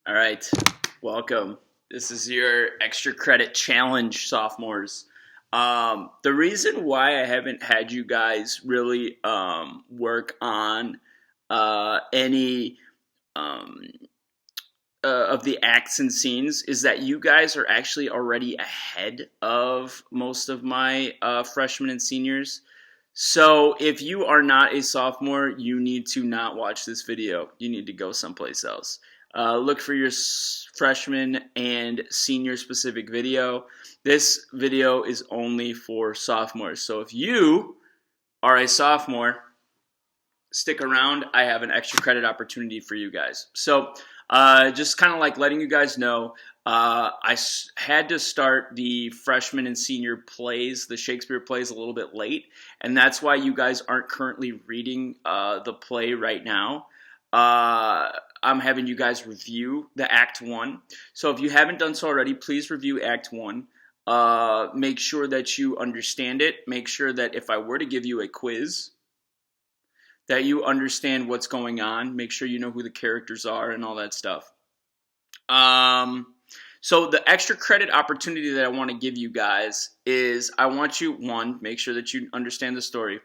All right, welcome. This is your extra credit challenge, sophomores. The reason why I haven't had you guys really work on any um, of the acts and scenes is that you guys are actually already ahead of most of my freshmen and seniors. So if you are not a sophomore, you need to not watch this video. You need to go someplace else. Look for your freshman and senior specific video. This video is only for sophomores. So if you are a sophomore, stick around. I have an extra credit opportunity for you guys. So just kind of like letting you guys know, I had to start the freshman and senior plays, the Shakespeare plays, a little bit late, and that's why you guys aren't currently reading the play right now. I'm having you guys review the Act 1. So if you haven't done so already, please review Act 1. Make sure that you understand it. Make sure that if I were to give you a quiz, that you understand what's going on. Make sure you know who the characters are and all that stuff. So the extra credit opportunity that I want to give you guys is I want you, one, make sure that you understand the story.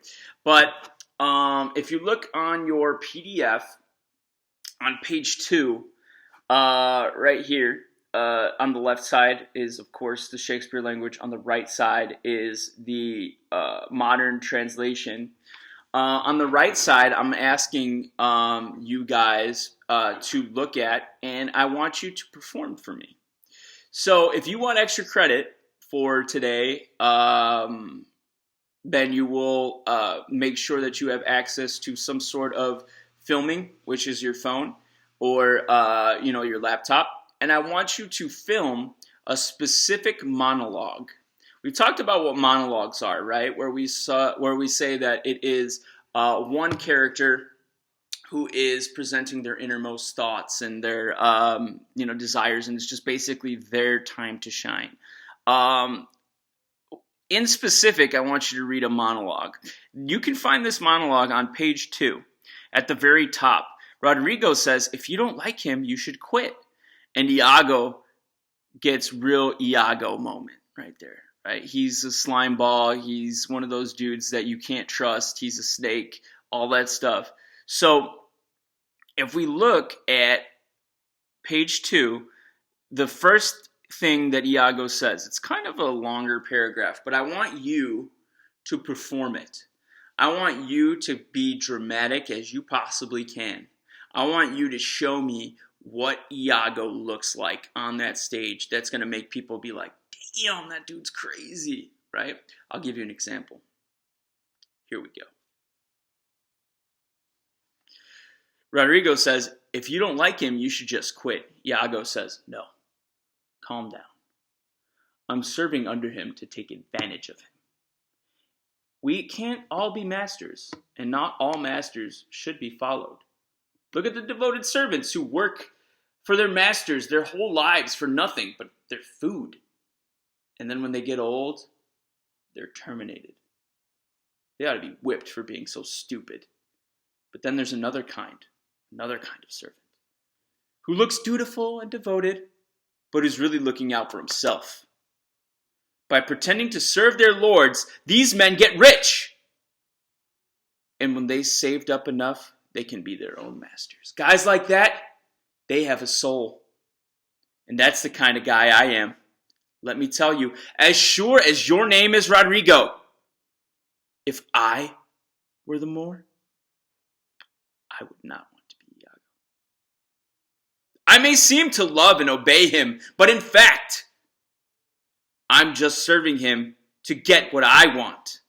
But if you look on your PDF on page 2, right here, on the left side is, of course, the Shakespeare language. On the right side is the modern translation. On the right side, I'm asking you guys to look at, and I want you to perform for me. So if you want extra credit for today, then you will make sure that you have access to some sort of filming, which is your phone or your laptop. And I want you to film a specific monologue. We talked about what monologues are, right? Where we say that it is one character who is presenting their innermost thoughts and their desires, and it's just basically their time to shine. In specific, I want you to read a monologue. You can find this monologue on page 2 at the very top. Rodrigo says, if you don't like him, you should quit. And Iago gets real Iago moment right there. Right? He's a slime ball. He's one of those dudes that you can't trust. He's a snake, all that stuff. So if we look at page 2, the first thing that Iago says, it's kind of a longer paragraph, but I want you to perform it. I want you to be dramatic as you possibly can. I want you to show me what Iago looks like on that stage. That's going to make people be like, damn, that dude's crazy, right? I'll give you an example. Here we go. Rodrigo says, if you don't like him, you should just quit. Iago says, no, calm down. I'm serving under him to take advantage of him. We can't all be masters, and not all masters should be followed. Look at the devoted servants who work for their masters their whole lives for nothing but their food. And then when they get old, they're terminated. They ought to be whipped for being so stupid. But then there's another kind of servant, who looks dutiful and devoted, but is really looking out for himself. By pretending to serve their lords, these men get rich. And when they saved up enough, they can be their own masters. Guys like that, they have a soul. And that's the kind of guy I am. Let me tell you, as sure as your name is Rodrigo, if I were the Moor, I would not want to be Iago. I may seem to love and obey him, but in fact, I'm just serving him to get what I want.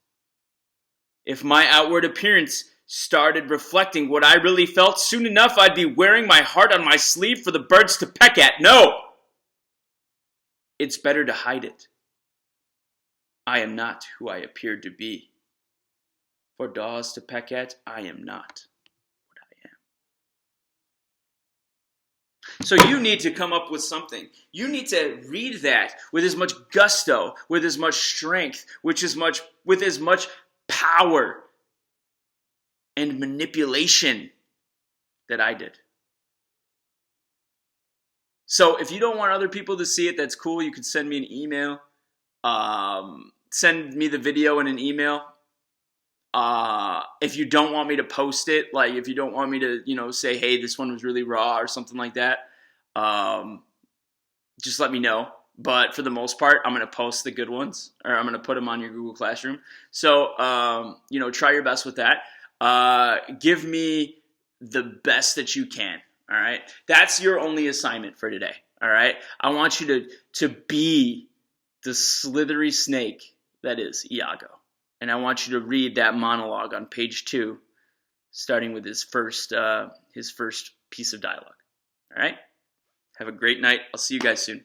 If my outward appearance started reflecting what I really felt, soon enough I'd be wearing my heart on my sleeve for the birds to peck at. No! It's better to hide it. I am not who I appeared to be. For daws to peck at, I am not what I am. So you need to come up with something. You need to read that with as much gusto, with as much strength, with as much power and manipulation that I did. So if you don't want other people to see it, that's cool. You can send me an email. Send me the video in an email. If you don't want me to post it, like if you don't want me to, say, hey, this one was really raw or something like that, just let me know. But for the most part, I'm going to post the good ones, or I'm going to put them on your Google Classroom. So, try your best with that. Give me the best that you can. All right. That's your only assignment for today. All right. I want you to be the slithery snake that is Iago. And I want you to read that monologue on page 2, starting with his first piece of dialogue. All right. Have a great night. I'll see you guys soon.